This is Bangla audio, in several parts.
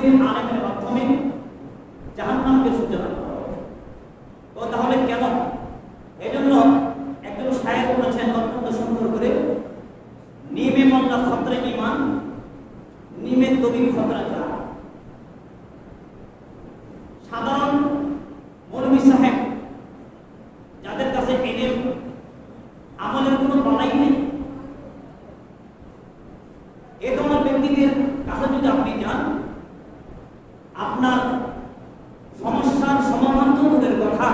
পৃথিবীর আলেমের মাধ্যমে জাহান্নামের সূচনা করা হবে। তো তাহলে কেন? এজন্য একজন শায়ের বলেছেন অত্যন্ত সুন্দর করে, নিমে মোল্লা খতরে ইমান, নিমে তবি খতরা জান। সাধারণ মৌলভী সাহেব যাদের কাছে এলেম আমলের কোনো বালাই নেই, এ ধরনের ব্যক্তিদের কাছে যদি আপনি যান, আপনার সমস্যার সমাধান তো দূরের কথা,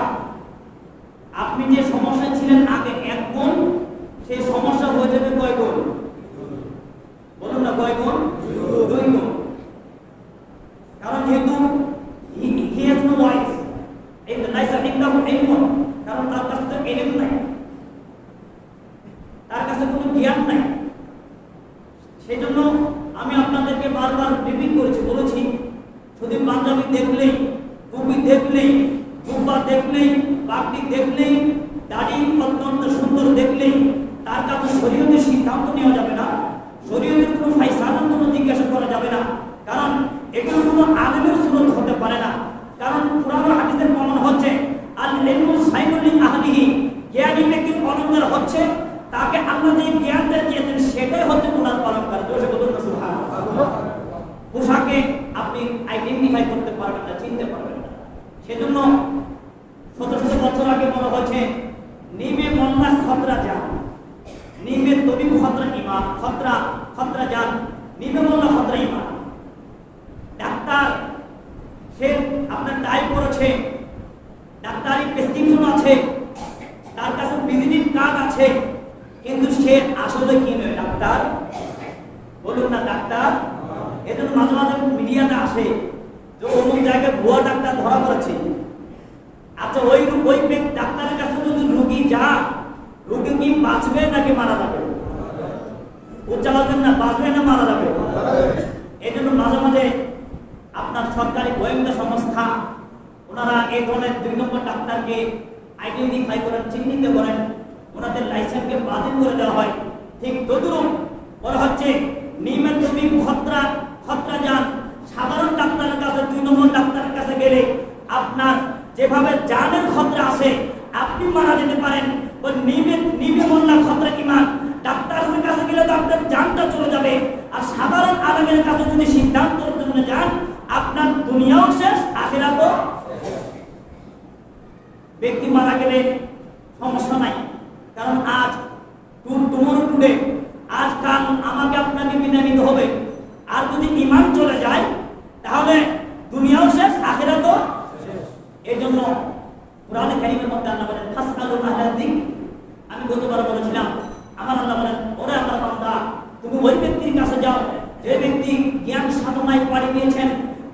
আপনি যে সমস্যায় ছিলেন আগে 1 গুণ, সেই সমস্যা হয়ে যাবে কয় গুণ? বলুন না, কয় গুণ? 2 গুণ। কারণ যেহেতু he has no voice, কারণ তার কাছে তো এলেম নাই, তার কাছে কোনো জ্ঞান নাই। সেই জন্য আমি আপনাদেরকে বারবার রিপিট করেছি, বলেছি, শুধু পাঞ্জাবি দেখলেই, টুপি দেখলেই, জুব্বা দেখলেই, পাগড়ি দেখলেই, দাড়ি অত্যন্ত সুন্দর দেখলেই তার কাছে শরীয়তের সিদ্ধান্ত নেওয়া যাবে না, শরীয়তের কোনো ফায়সালার কোনো জিজ্ঞাসা করা যাবে না। কারণ এগুলো কোনো আলেমের সুরত হতে পারে না। কারণ কুরআন ও হাদিসের প্রমাণ হচ্ছে আল ইলমু সাইনুল আহলিহি, জ্ঞানী ব্যক্তির অলংকার হচ্ছে তাকে আল্লাহ যে জ্ঞানটা দিয়েছেন সেটাই হচ্ছে ওনার অলংকার। জোরে বলুন না সুবহানাল্লাহ। পোশাকে আপনি আইডেন্টিফাই করতে পারবেন না, চিনতে পারবেন না। সেজন্য শত শত বছর আগে বলা হয়েছে নিমে মোল্লা খতরা জান, নিমে তবি খতরা ইমান, খতরা জান, নিমে মোল্লা খতরা ইমান। ডাক্তার সে আপনার টাই পড়েছে, ডাক্তারি প্রেসক্রিপশন আছে, তার কাছে ভিজিটিং কার্ড আছে, কিন্তু সে আসলে কি নয়? ডাক্তার। বলুন না, ডাক্তার। এজন্য মাঝে মাঝে মিডিয়াতে আসে যে অমুক জায়গায় ভুয়া ডাক্তার ধরা পড়েছে। আচ্ছা, ওই ডাক্তারের কাছে যদি রোগী যা, রোগী কি বাঁচবে নাকি মারা যাবে? উচ্চারণ না, বাঁচবে না মারা যাবে? এই জন্য মাঝে মাঝে আপনার সরকারি গোয়েন্দা সংস্থা ওনারা এই ধরনের 2 নম্বর ডাক্তারকে আইডেন্টিফাই করেন, চিহ্নিত করেন, ওনাদের লাইসেন্সকে বাতিল করে দেওয়া হয়। ঠিক তদ্রুপ বলা হচ্ছে নিমে তবি খতরা জান। সাধারণ ডাক্তারের কাছে, 2 নম্বর ডাক্তারের কাছে গেলে আপনার যেভাবে জানের খতরা আছে, আপনি মারা যেতে পারেন। ওই নিমে মোল্লা খতরা ইমান, ডাক্তারের কাছে গেলে তো আপনার জানটা চলে যাবে। আর সাধারণ আলেমের কাছে যদি সিদ্ধান্তের জন্য যান, আপনার দুনিয়াও শেষ, আখিরাতও শেষ। ব্যক্তি মারা গেলে সমস্যা নাই, কারণ আজ টুমরো টুডে, আজ কাল আমাকে আপনাকে বিদায় নিতে হবে। আর যদি ঈমান চলে যায় তাহলে দুনিয়াও শেষ, আখিরাতও শেষ। এই জন্য কোরআনে কারীমের মধ্যে আল্লাহ বলেন ফাসআলু আহলা যিকর। আমি গতবার বলেছিলাম, আমার আল্লাহ বলেন, ওরে আমার বান্দা, তুমি ওই ব্যক্তির কাছে যাও যে ব্যক্তি জ্ঞান সাধনায় পাড়ি দিয়েছেন,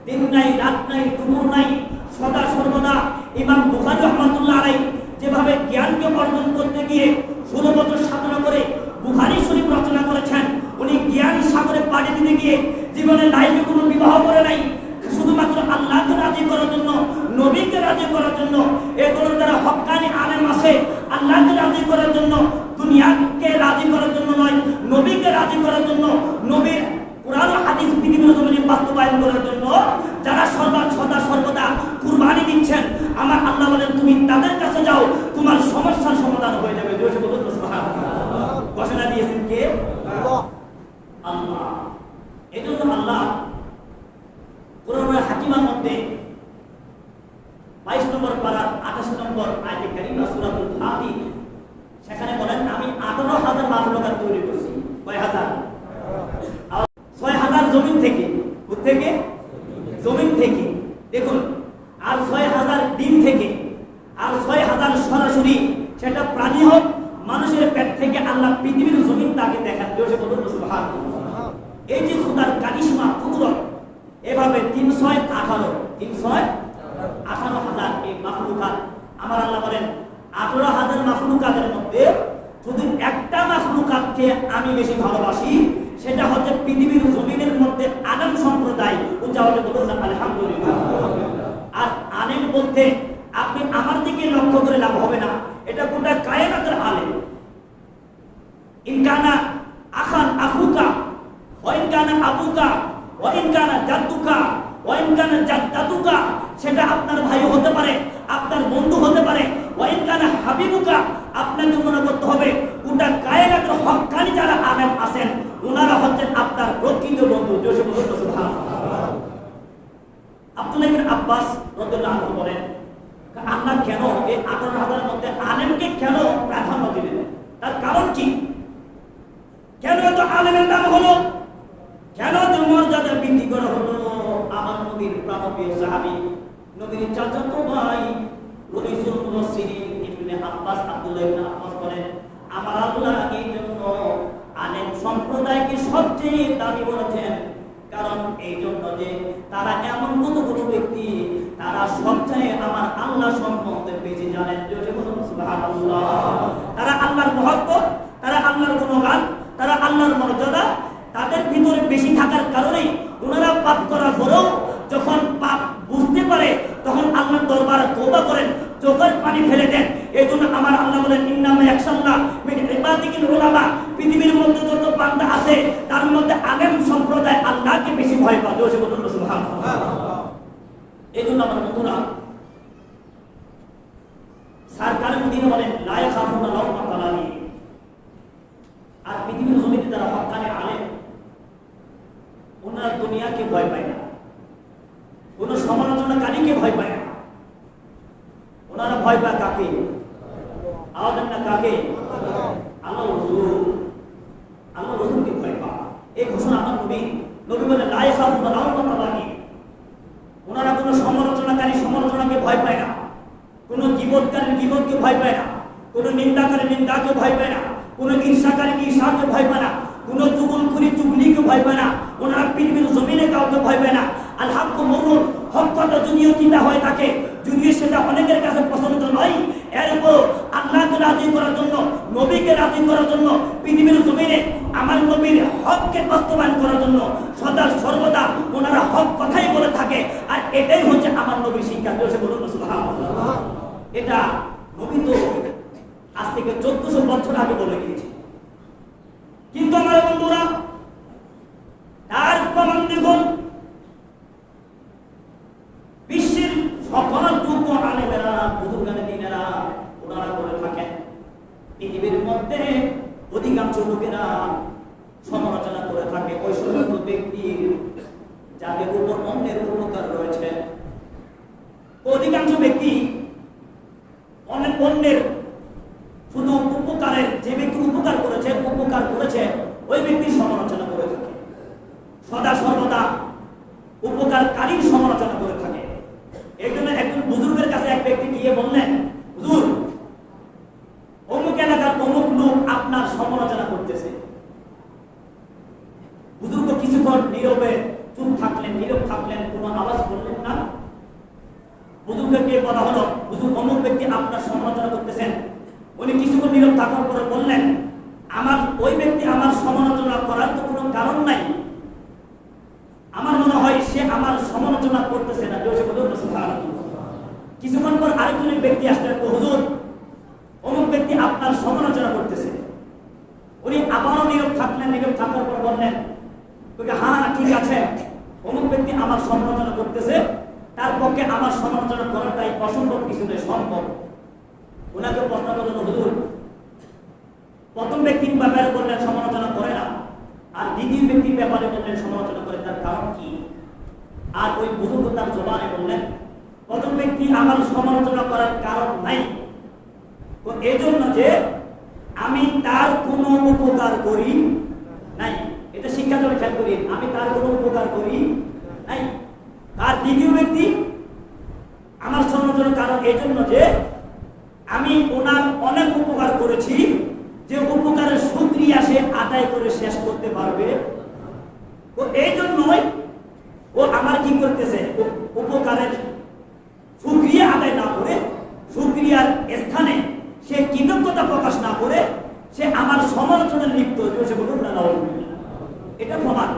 দিন নাই, রাত নাই, দুপুর নাই, সদা সর্বদা। ইমাম বুখারী রাহমাতুল্লাহ আলাইহি যেভাবে জ্ঞানকে অর্জন করতে গিয়ে 16 বছর সাধনা করে বুখারী শরীফ রচনা করেছেন, উনি জ্ঞান সাগরে পাড়ি দিতে গিয়ে জীবনে লাইফে কোনো বিবাহ করে নাই, শুধুমাত্র আল্লাহকে রাজি করার জন্য, নবীকে রাজি করার জন্য। এগুলো যারা হক্কানি আলেম আছে, আল্লাহকে রাজি করার জন্য, দুনিয়াকে রাজি করার জন্য নয়, নবীকে রাজি করার জন্য, নবীর কুরআন ও হাদিস পৃথিবীর জমিনে বাস্তবায়ন করার জন্য যারা সদা সর্বদা কুরবানি দিচ্ছেন, আমার আল্লাহ বলেন তুমি তাদের কাছে যাও, তোমার সমস্যার সমাধান হয়ে যাবে। জোরে বলুন সুবহানাল্লাহ। ঘোষণা দিয়েছেন কে? আল্লাহ। এজন্য আল্লাহ কুরআনের হাকিমার মধ্যে 22 নম্বর পারা 28 নম্বর আয়াতে কারিমা সূরাতুল ফাতির, সেখানে বলেন আমি 18,000 মাখলুকাত তৈরি করছি। কয় হাজার? 6,000 জমিন থেকে। কোথেকে? জমিন থেকে। দেখুন, আর 6,000 ডিম থেকে, আর 6,000 সরাসরি, সেটা প্রাণী হোক, মানুষের পেট থেকে আল্লাহ পৃথিবীর জমিন তাকে দেখান। জোরে বলুন সুবহানাল্লাহ। এই যে খোদার কারিশমা, কুদরত, এভাবে 318,000 এই মাখলুকাত। আমার আল্লাহ বলেন 18,000 মাখলুকাতের মধ্যে শুধু একটা মাখলুকাতকে আমি বেশি ভালোবাসি, সেটা হচ্ছে পৃথিবীর জমিনের মধ্যে আলেম সম্প্রদায়। উচ্চারণে বলুন আলহামদুলিল্লাহ। আর আলেম বলতে আপনি আমার দিকে লক্ষ্য করে লাভ হবে না, এটা গোটা কায়নাতের আলেম। ইনকানা আখান আখুকা, ওয়া ইনকানা আবুকা, ওয়া ইনকানা জাদ্দুকা, ওয়াইন কানা জাদ্দাতুকা, সেটা আপনার ভাই হতে পারে, আপনার বন্ধু হতে পারে। ওয়াইন কানা হাবিবুকা, আপনাকে মনে করতে হবে ওটা কায়নাতের হক্কানি যারা আলেম আছেন ওনারা হচ্ছেন আপনার প্রকৃত বন্ধু। জোরে বলুন সুবহানাল্লাহ। আব্দুল্লাহ ইবনে আব্বাস রাদিয়াল্লাহু আনহু বলেন, আল্লাহ কেন এই 18,000-এর মধ্যে আলেমকে কেন প্রাধান্য দিলেন? তার কারণ কি? কেন এত আলেমের দাম হলো? কেন এত মর্যাদা বৃদ্ধি করা হলো? আমার নবীর প্রাণপ্রিয় সাহাবী, নবীর চাচাতো ভাই রইসুল মুফাসসিরিন ইবনে আব্বাস, আব্দুল্লাহ ইবনে আব্বাস বলেন, আমার আল্লাহ এই জন্য আলেম সম্প্রদায়কে সবচেয়ে দাবি করেছেন। কারণ এই জন্য যে তারা এমন কতগুলো ব্যক্তি তারা সবচেয়ে আমার আল্লাহ সম্বন্ধে বেশি জানেন। সুবহানাল্লাহ। তারা আল্লাহর মহব্বত, তারা আল্লাহর গুণগান, তারা আল্লাহর মর্যাদা তাদের ভিতরে বেশি থাকার কারণেই ওনারা পাপ করার পরেও যখন পাপ বুঝতে পারে তখন আল্লাহর দরবারে তওবা করেন, চোখের পানি ফেলে দেন। এই জন্য আমার আল্লাহ বলেন, ইন্নামা ইয়াখশাল্লাহ মিন ইবাদিল উলামা, পৃথিবীর মধ্যে যত বান্দা আছে তার মধ্যে আলেম সম্প্রদায় আল্লাহকে বেশি ভয় পায়। জোরে বলুন সুবহানাল্লাহ। এই জন্য আমার বন্ধুরা সরকার মদিনা বলেন, লা ইয়াখাফুনা লাওমাতা লাইম। আর পৃথিবীর জমিনে যারা হক্কানি আলেম ওনারা দুনিয়াকে ভয় পায় না, কোন সমালোচনাকারীকে ভয় পায় না। ওনারা ভয় পায় কাকে? আওয়াজ না কাকে? আল্লাহ রাসূল, আল্লাহ রাসূলকে ভয় পায়। এই ঘোষণা আমার নবী বলেন, লা ইয়াখাফুনা লাওমাতা লাইম। ওনারা কোনো সমালোচনাকারী সমালোচনাকে ভয় পায় না, কোনো গীবতকারী গীবতকে ভয় পায় না, কোনো নিন্দাকারী নিন্দাকে ভয় পায় না, কোনো ঈর্ষাকারী ঈর্ষাকে ভয় পায় না, কোনো চুগলখুরি চুগলিকে ভয় পায় না। ওনারা পৃথিবীর জমিনে কাউকে ভয় পায় না। আল হাক্কু মুরুন, হক কথা যদিও চিন্তা হয়ে থাকে, যদিও সেটা অনেকের কাছে পছন্দ নয়, এরপর আল্লাহকে রাজি করার জন্য, নবীকে রাজি করার জন্য, পৃথিবীর জমিনে আমার নবীর হককে বাস্তবায়ন করার জন্য সদা সর্বদা ওনারা হক কথাই বলে থাকে। আর এটাই হচ্ছে আমার নবীর শিক্ষা। বলুন সুবহানাল্লাহ। এটা নবী তো আজ থেকে 1400 বছর আগে বলে গিয়েছে, কিন্তু আমার বন্ধুরা তার প্রমাণ দেখুন। বিশ্বের সকল যোগ্য আলেমেরা, বুজুর্গানে দিনেরা ওনারা বলে থাকেন, পৃথিবীর মধ্যে অধিকাংশ লোকেরা সমালোচনা করে থাকে ওই সমস্ত ব্যক্তির যাদের উপর অন্যের উপকার রয়েছে। অধিকাংশ ব্যক্তি অন্যের শুধু উপকারের, যে ব্যক্তি উপকার করেছে ওই ব্যক্তির সমালোচনা করে থাকে, সদা সর্বদা উপকারকারীর সমালোচনা করে থাকে। এই জন্য একজন বুজুর্গের কাছে এক ব্যক্তি গিয়ে বললেন, হুজুর, অমুক এলাকার অমুক লোক আপনার সমালোচনা করতেছে। বুজুর্গ কিছুক্ষণ নীরবে চুপ থাকলেন, নীরব থাকলেন, কোনো আওয়াজ করলেন না। বুজুর্গকে বলা হলো, হুজুর অমুক ব্যক্তি আপনার সমালোচনা করতেছেন। উনি কিছুক্ষণ নীরব থাকার পরে বললেন, আমার ওই ব্যক্তি আমার সমালোচনা করার তো কোনো কারণ নাই, আমার মনে হয় সে আমার সমালোচনা করতেছে না। কিছুক্ষণ পর আরেকজন ব্যক্তি আসলেন, হুজুর অমুক ব্যক্তি আপনার সমালোচনা করতেছে। উনি আবারও নীরব থাকলেন, নীরব থাকার পর বললেন, হ্যাঁ ঠিক আছে, অমুক ব্যক্তি আমার সমালোচনা করতেছে, তার পক্ষে আমার সমালোচনা করাটাই অসম্ভব কিছু নয়, সম্ভব। ওনাকে প্রশ্ন করলেন, হুজুর প্রথম ব্যক্তির ব্যাপারে বললেন সমালোচনা করে না, আর দ্বিতীয় ব্যক্তির ব্যাপারে বললেন সমালোচনা করে, তার কারণ কি? আর ওই বুজুর্গ তার জবানে বললেন, প্রথম ব্যক্তি আমার সমালোচনা করার কারণ নাই, তো এই জন্য যে আমি তার কোনো উপকার করি নাই। এটা শিক্ষা জন্য খেয়াল করি, আমি তার কোনো উপকার করি নাই। আর দ্বিতীয় ব্যক্তি আমার সমালোচনার কারণ এই জন্য যে আমি ওনার অনেক উপকার করেছি, যে উপকারের শুকরিয়া সে আদায় করে শেষ করতে পারবে। তো এই জন্যই ও আমার কি করতেছে, উপকারের শুকরিয়া আদায় না করে, শুকরিয়ার স্থানে সে কৃতজ্ঞতা প্রকাশ না করে সে আমার সমালোচনায় লিপ্ত হয়েছে। বলুন না, এটা প্রমাণ।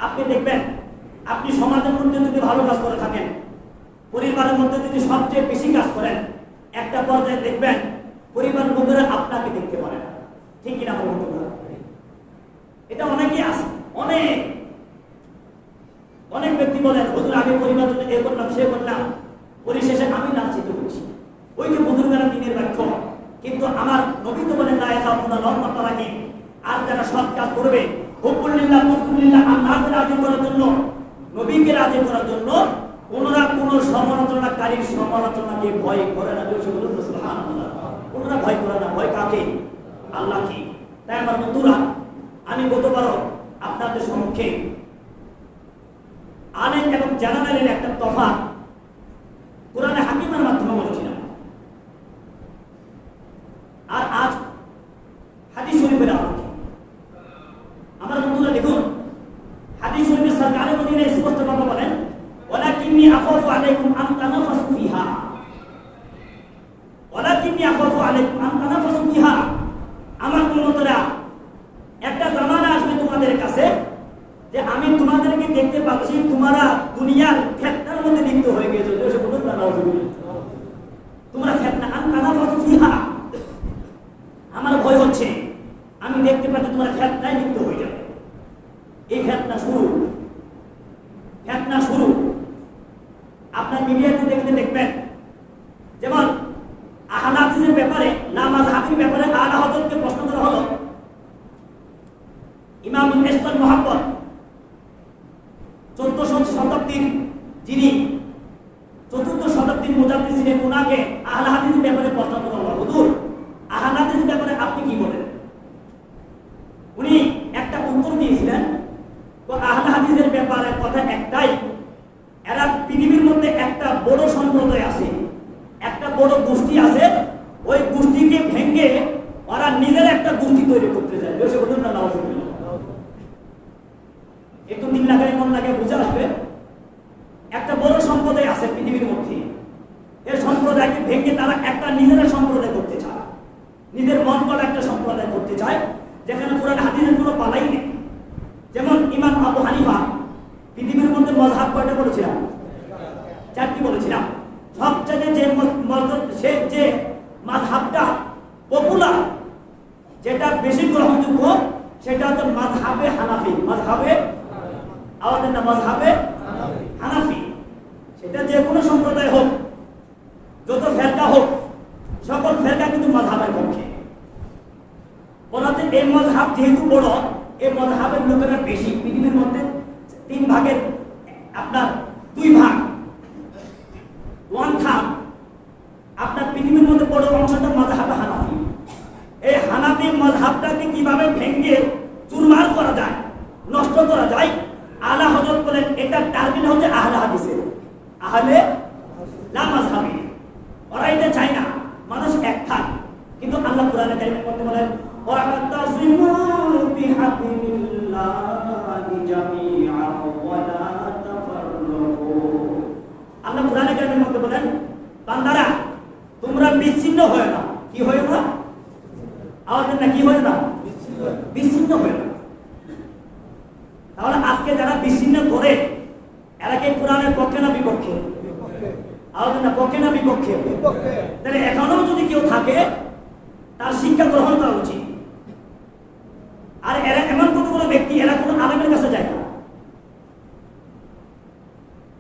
আপনি দেখবেন, আপনি সমাজের মধ্যে যদি ভালো কাজ করে থাকেন, পরিবারের মধ্যে যদি সবচেয়ে বেশি কাজ করেন, একটা পর্যায়ে দেখবেন পরিবারের লোকেরা আপনাকে দেখতে পারে না। ঠিক কিনা বলুন? এটা অনেকেই আছে, অনেক অনেক ব্যক্তি বলেন, হুজুর আমি পরিবার জন্য এ করলাম সে করলাম, পরিশেষে আমি লাঞ্ছিত হচ্ছি। ওই যে বুজুর্গেরা দিনের ব্যাখ্য, কিন্তু আমার নবী তো বলেন না একা আপনার লম্বা রাখি। আর যারা সৎ কাজ করবে হুকুল্লিল্লাহ মুকুল্লিল্লাহ আল্লাহকে রাজি করার জন্য, নবীকে রাজি করার জন্য, ওনারা কোন সমালোচনাকারীর সমালোচনাকে ভয় করে না। সুবহানাল্লাহ, ওনারা ভয় করে না। ভয় কাকে? আল্লাহকে। তাই আমার বন্ধুরা, আমি গতবারও আপনাদের সম্মুখে আলেম এবং জানালের একটা তফাৎ কোরআনে হাকিমের মাধ্যমে বলেছিলাম। আর আজ হাদিস শরীফের আলোকে আমার বন্ধুরা দেখুন, হাদিস শরীফের সরকারে মদিনা স্পষ্ট ভাবে বলেন, ওয়ালাকিন্নী আখাফু আলাইকুম আন তানাফাসু ফিহা, ওয়ালাকিন্নী আখাফু আলাইকুম আন তানাফাসু ফিহা। আমার উম্মতরা, একটা জামানা আসবে তোমাদের কাছে যে আমি তোমাদেরকে দেখতে পাচ্ছি তোমরা দুনিয়ার ফিতনার মধ্যে লিপ্ত হয়ে গেছো। তোমরা ফিতনা আন তানাফাসু ফিহা, আমার ভয় হচ্ছে আমি দেখতে পাচ্ছি তোমরা ফিতনায় লিপ্ত হয়ে যাবে। এই ফিতনা শুরু, ফিতনা শুরু। আপনার মিডিয়াতে দেখলে দেখবেন, যেমন আহলে হাদিসের ব্যাপারে, লামাযহাবির ব্যাপারে আলা হযরতকে প্রশ্ন করা হলো। ইমাম ইসলাম মুহাম্মদ 1400 শতাব্দীর, যিনি 4th শতাব্দীর মুজাদ্দিদ ছিলেন, ওনাকে আহলে হাদিসের ব্যাপারে প্রশ্ন করা হলো, হুজুর আহলে হাদিসের ব্যাপারে আপনি কি বলেন? উনি একটা উত্তর দিয়েছিলেন, আহলে হাদিসের ব্যাপারে কথা একটাই, এরা পৃথিবীর মধ্যে একটা বড় সম্প্রদায় আছে, একটা বড় গোষ্ঠী আছে, ওই গোষ্ঠীকে ভেঙে ওরা নিজের একটা গোষ্ঠী তৈরি করতে চায়। বলুন না, একটু দিন লাগাই মন লাগে বুঝে আসবে। একটা বড় সম্প্রদায় আছে পৃথিবীর মধ্যে, এই সম্প্রদায়কে ভেঙে তারা একটা নিজেরা সম্প্রদায় করতে চায়, নিজের মন করা একটা সম্প্রদায় করতে চায়, যেখানে কোরআন হাদিসের কোনো পালাই নেই। যেমন ইমাম আবু হানিফা পৃথিবীর মধ্যে মাযহাব কয়টা বলেছিলাম? 4টি বলেছিলাম। সবচেয়ে যে মাযহাবটা পপুলার, যেটা বেশি গ্রহণযোগ্য, সেটা হচ্ছে মাযহাবে হানাফি। মাযহাবে আমাদের না, মাযহাবে হানাফি। সেটা যে কোনো সম্প্রদায় হোক, যত ফেরকা হোক, সকল ফেরকা কিন্তু মাযহাবের পক্ষে। বলাতে এই মাযহাব যেহেতু বড়, এই মাযহাবের লোকেরা বেশি। পৃথিবীর মধ্যে 3 ভাগের আপনার 2 ভাগ, 1/3 আপনার পৃথিবীর মধ্যে বড় অংশটা মাযহাবে হানাফি। এই হানাফি মাযহাবটাকে কিভাবে ভেঙে চুরমার করা যায়, নষ্ট করা যায়, আলা হযরত বলেন এটা টার্গেট হচ্ছে আহলে হাদিসের, আহলে লা মাযহাবি। ওরা এটা চায় না মানুষ এক থাক, কিন্তু আল্লাহ কোরআনে কারিমের মধ্যে বলেন, ওয়াতাসিমু বিহাবিলিল্লাহি জামিআন ওয়া লা তাফাররাকু। আল্লাহ কোরআনে কারিমের মধ্যে বলেন, বান্দারা তোমরা বিচ্ছিন্ন হয় না। কি হয় না? আমাদের না কি হয় না? বিচ্ছিন্ন হয় না। তাহলে আজকে যারা বিচ্ছিন্ন করে, এরা কি কোরআনের পক্ষে না বিপক্ষে? আমাদের না পক্ষে না বিপক্ষে? তাহলে এখনো যদি কেউ থাকে, তার শিক্ষা গ্রহণ করা উচিত। আর এরা এমন কতগুলো ব্যক্তি, এরা কোনো আলেমের কাছে যায় না,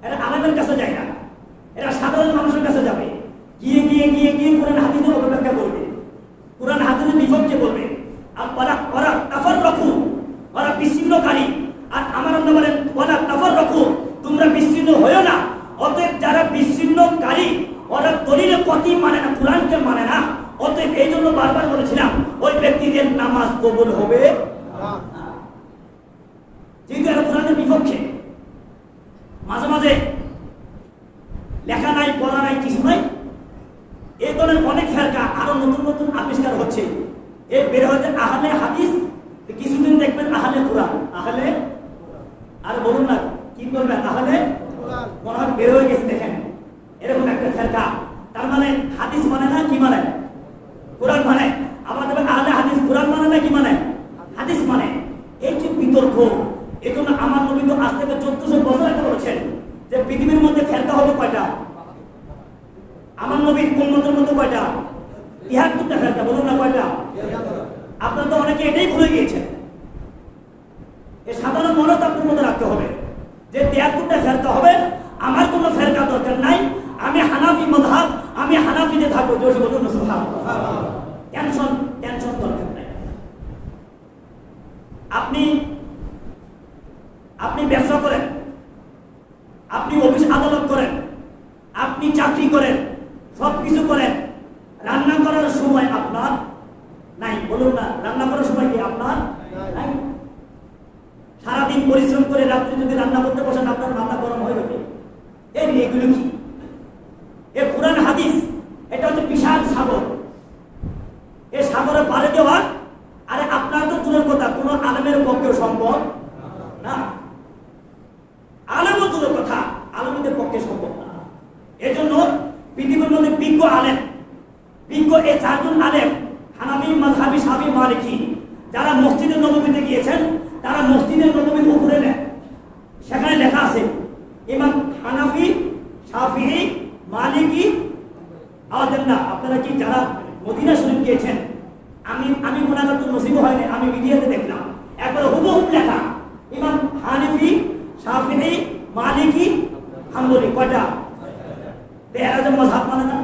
এরা আলেমের কাছে যায় না, এরা সাধারণ মানুষের কাছে যাবে, গিয়ে গিয়ে গিয়ে গিয়ে কোরআন হাদিসের অপব্যাখ্যা করবে, কোরআন হাদিসের বিপক্ষে বলবে। আর ওরা তাফাররাকু, ওরা বিচ্ছিন্নকারী। আর আমার আল্লাহ বলেন, ওয়ালা তাফাররাকু, তোমরা বিচ্ছিন্ন হয়ো না। অতএব যারা বিচ্ছিন্নকারী, ওরা দলিলে কতি মানে না, কোরআনকে মানে না। অতএব এই জন্য বারবার বলেছিলাম, ওই ব্যক্তিদের নামাজ কবুল হবে না, যেহেতু এরা কোরআনের বিপক্ষে। মাঝে মাঝে লেখা নাই, পড়া নাই, কিছু নাই, এই ধরনের অনেক ফেরকা আরো নতুন নতুন আবিষ্কার হচ্ছে। এই বের হয়েছে আহলে হাদিস, কিছুদিন দেখবেন আহলে কোরআন। আহলে, আর বলুন না কি বলবেন, আহলে মনে হয় বের হয়ে গেছে। দেখেন এরকম একটা ফেরকা, তার মানে হাদিস মানে না, কি মানে? কোরআন মানে। আবার দেখবেন আহলে হাদিস কোরআন মানে না, কি মানে? হাদিস মানে। এই যে বিতর্ক, এই জন্য আমার নবী তো আজ থেকে 1400 বছর আগে বলেছেন যে পৃথিবীর মধ্যে ফেরকা হবে কয়টা? আমার নবীর উম্মতের মধ্যে কয়টা? 73টা ফেরকা। বলুন না কয়টা? আপনারা তো অনেকে এটাই ভুলে গিয়েছেন। এই সাধারণ মানুষ আপনার মধ্যে রাখতে হবে। যে 73টা ফেরকা হবে, আমার কোনো ফেরকা দরকার নাই, আমি হানাফি মাযহাব, আমি হানাফিতে থাকবো। জোরে বলুন সুবহানাল্লাহ। টেনশন টেনশন দরকার নাই। আপনি আপনি ব্যবসা করেন, আপনি অফিস আদালত করেন, আপনি চাকরি করেন, সবকিছু করেন, রান্না করার সময় আপনার নাই। বলুন না, রান্না করার সময় কি আপনার নাই? সারাদিন পরিশ্রম করে রাত্রে যদি রান্না করতে বসেন, আপনার রান্না গরম হয়ে যাবে। এগুলো কি? এ কোরআন হাদিস, এটা হচ্ছে বিশাল সাগর। এই সাগরে পাড়ে দেওয়া, আরে আপনার তো দূরের কথা, কোনো আলেমের পক্ষেও সম্ভব না। আলেমও দূরের কথা, আলেমদের পক্ষে সম্ভব না। এজন্য পৃথিবীর মধ্যে বিজ্ঞ আলেম, বিজ্ঞ এই 4 জন আলেম, হানাফি, মাযহাবী, শাফিঈ, মালিকি, যারা মসজিদে নববীতে গিয়েছেন, তারা মসজিদে নববীর উপরে সেখানে লেখা আছে ইমাম হানাফি, শাফিঈ, মালিকি। আওয়াজ দেন না। আপনারা কি যারা মদিনা শরীফ গিয়েছেন, আমি গুনাহগার তো নসিব হয়নি, আমি মিডিয়াতে দেখলাম একবার হুবহু লেখা ইমাম হানাফি, শাফিঈ, মালিকি, হাম্বলি। কয়টা? এরা যে মাযহাব মানে না,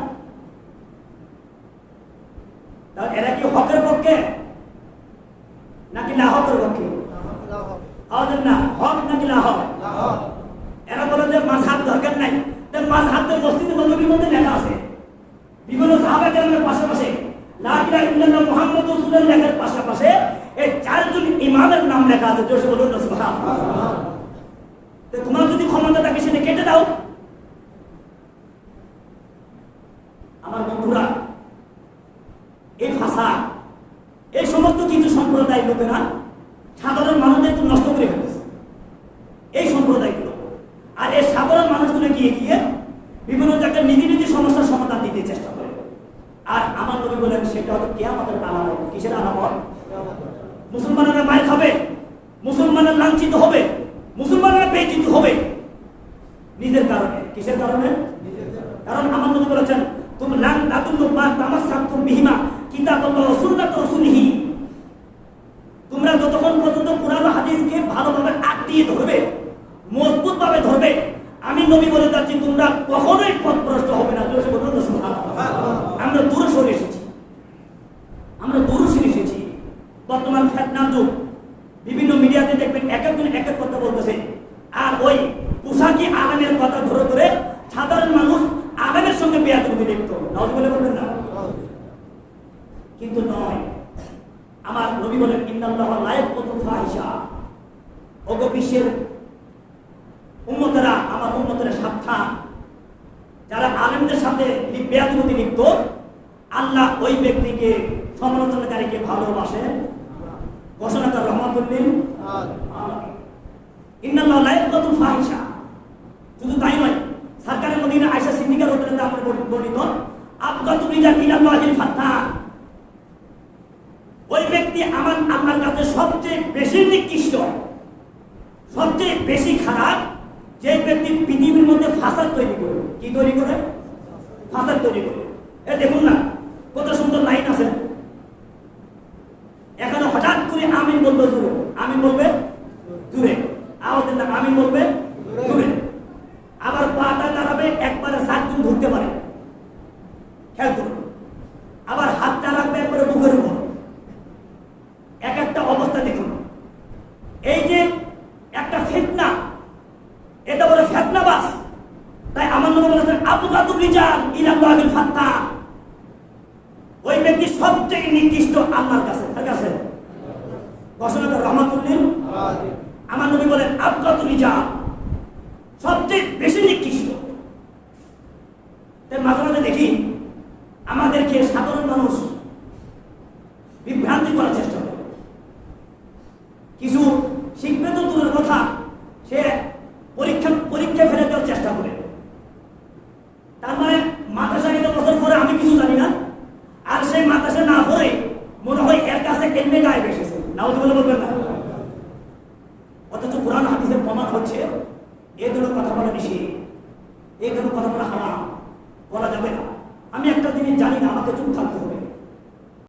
এরা কি হকের পক্ষে নাকি না হকের পক্ষে? আওয়াজ না, হক নাকি না হক? এরা বলে যে মাযহাব দরকার নাই। মাযহাব তো মসজিদে নববীর মধ্যে লেখা আছে, বিভিন্ন সাহাবা কেরামের পাশাপাশি লা ইলাহা ইল্লাল্লাহ মুহাম্মাদুর রাসূলুল্লাহ লেখার পাশাপাশি এই 4 জন ইমামের নাম লেখা আছে। জোরে বলুন সুবহানাল্লাহ। তো তোমার যদি ক্ষমতা থাকে সেটা কেটে দাও। আমার বন্ধুরা, এই ভাষা, এই সমস্ত কিছু সম্প্রদায়ের লোকেরা সাধারণ মানুষদেরকে নষ্ট করে ফেলতেছে, এই সম্প্রদায়গুলো। আর এই সাধারণ মানুষগুলো গিয়ে গিয়ে বিভিন্ন জায়গায় নিজে নিজে সমস্যার সমাধান দিতে চেষ্টা করে। আর আমার নবী বলেন সেটা হচ্ছে কিয়ামতের আলামত। কিসের আলামত? মুসলমানেরা মার খাবে, মুসলমানেরা লাঞ্ছিত হবে, মুসলমানেরা বেইজ্জত হবে নিজের কারণে। কিসের কারণে? কারণ আমার নবী বলেছেন তুমি লান তাদুল্লু মা তামাসসাকতুম বিহিমা কিতাবাল্লাহ ওয়া সুন্নাত রাসূলিহি। তোমরা যতক্ষণ পর্যন্ত কোরআন হাদিসকে ভালোভাবে আঁকড়িয়ে ধরবে, মজবুত ভাবে ধরবে, আমি নবী বলে যাচ্ছি তোমরা কখনোই পথভ্রষ্ট হবে না। জোরে বলুন সুবহানাল্লাহ। আমরা দূরে সরে এসেছি, আমরা দূরে সরে এসেছি। বর্তমান ফিতনার যুগ, বিভিন্ন মিডিয়াতে দেখবেন এক একজন এক এক কথা বলতেছে, আর ওই পোশাকি আলেমের কথা ধরে ধরে সাধারণ মানুষ আলেমের সঙ্গে বেয়াদবি লিপ্ত। নাউযুবিল্লাহ বলবেন না? কিন্তু নয়। আমার নবী বলেন ইন্নাল্লাহা লা ইয়াকুতুল ফাহিশা। ওগো বিশ্বের উম্মতেরা, আমার উম্মতেরা সাবধান, যারা আলেমদের সাথে বেয়াদবি লিপ্ত, আল্লাহ ওই ব্যক্তিকে, সমালোচনাকারীকে ভালোবাসেন। ঘোষণা কর রহমাতুল লিল আলামিন। ইন্নাল্লাহা লা ইয়াকুতুল ফাহিশা। শুধু তাই নয়, সরকারের মদিনা আয়েশা সিদ্দিকা রাদিয়াল্লাহু আনহা বর্ণিত আবগাতু রিজাল ইলাল্লাহিল ফাত্তান। ওই ব্যক্তি আমার আল্লাহর কাছে সবচেয়ে বেশি নিকৃষ্ট, সবচেয়ে বেশি খারাপ, যে ব্যক্তি পৃথিবীর মধ্যে ফাসাদ তৈরি করে। কি তৈরি করে? ফাসাদ তৈরি করে। দেখুন না কত সুন্দর লাইন আছে। এখানে হঠাৎ করে আমিন বলবে জোরে, আমিন বলবে জোরে, আওয়াজ দেন না, আমিন বলবে জোরে। আবার পাটা দাঁড়াবে একবারে 7 জন ধরতে পারে, খেয়াল করুন। আবার হাতটা রাখবে একবারে বুকের উপর। এক একটা অবস্থা দেখুন। এই যে একটা ফিতনা, এটা বলে ফিতনাবাজ। তাই আমার নবী বলেছেন আবগাতুর রিজাল ইলাল্লাহিল ফাত্তান। ওই ব্যক্তি সবচেয়ে নিকৃষ্ট আল্লাহর কাছে। তার কাছে ঘোষণা করে রহমাতুল লিল আলামিন। আমার নবী বলেন আবগাতুর রিজাল, সবচেয়ে বেশি নিকৃষ্ট। তাই মাঝে মাঝে দেখি আমাদেরকে সাধারণ মানুষ বিভ্রান্তি করার চেষ্টা করে। কিছু শিখবে তো দূরের কথা, সে পরীক্ষা ফেলে দেওয়ার চেষ্টা করে। তার মানে মাদ্রাসা গেলে বছর পরে আমি কিছু জানি না, আর সেই মাদ্রাসা না পড়ে মনে হয় এর কাছে এমনি গায়ে এসেছে। নাউযুবিল্লাহ বলবেন না? অথচ কোরআন হাদিসের প্রমাণ হচ্ছে এই ধরনের কথা বলা নিষেধ, এই ধরনের কথা বলা হারাম, বলা যাবে না। আমি একটা জিনিস জানি না, আমাকে চুপ থাকতে হবে।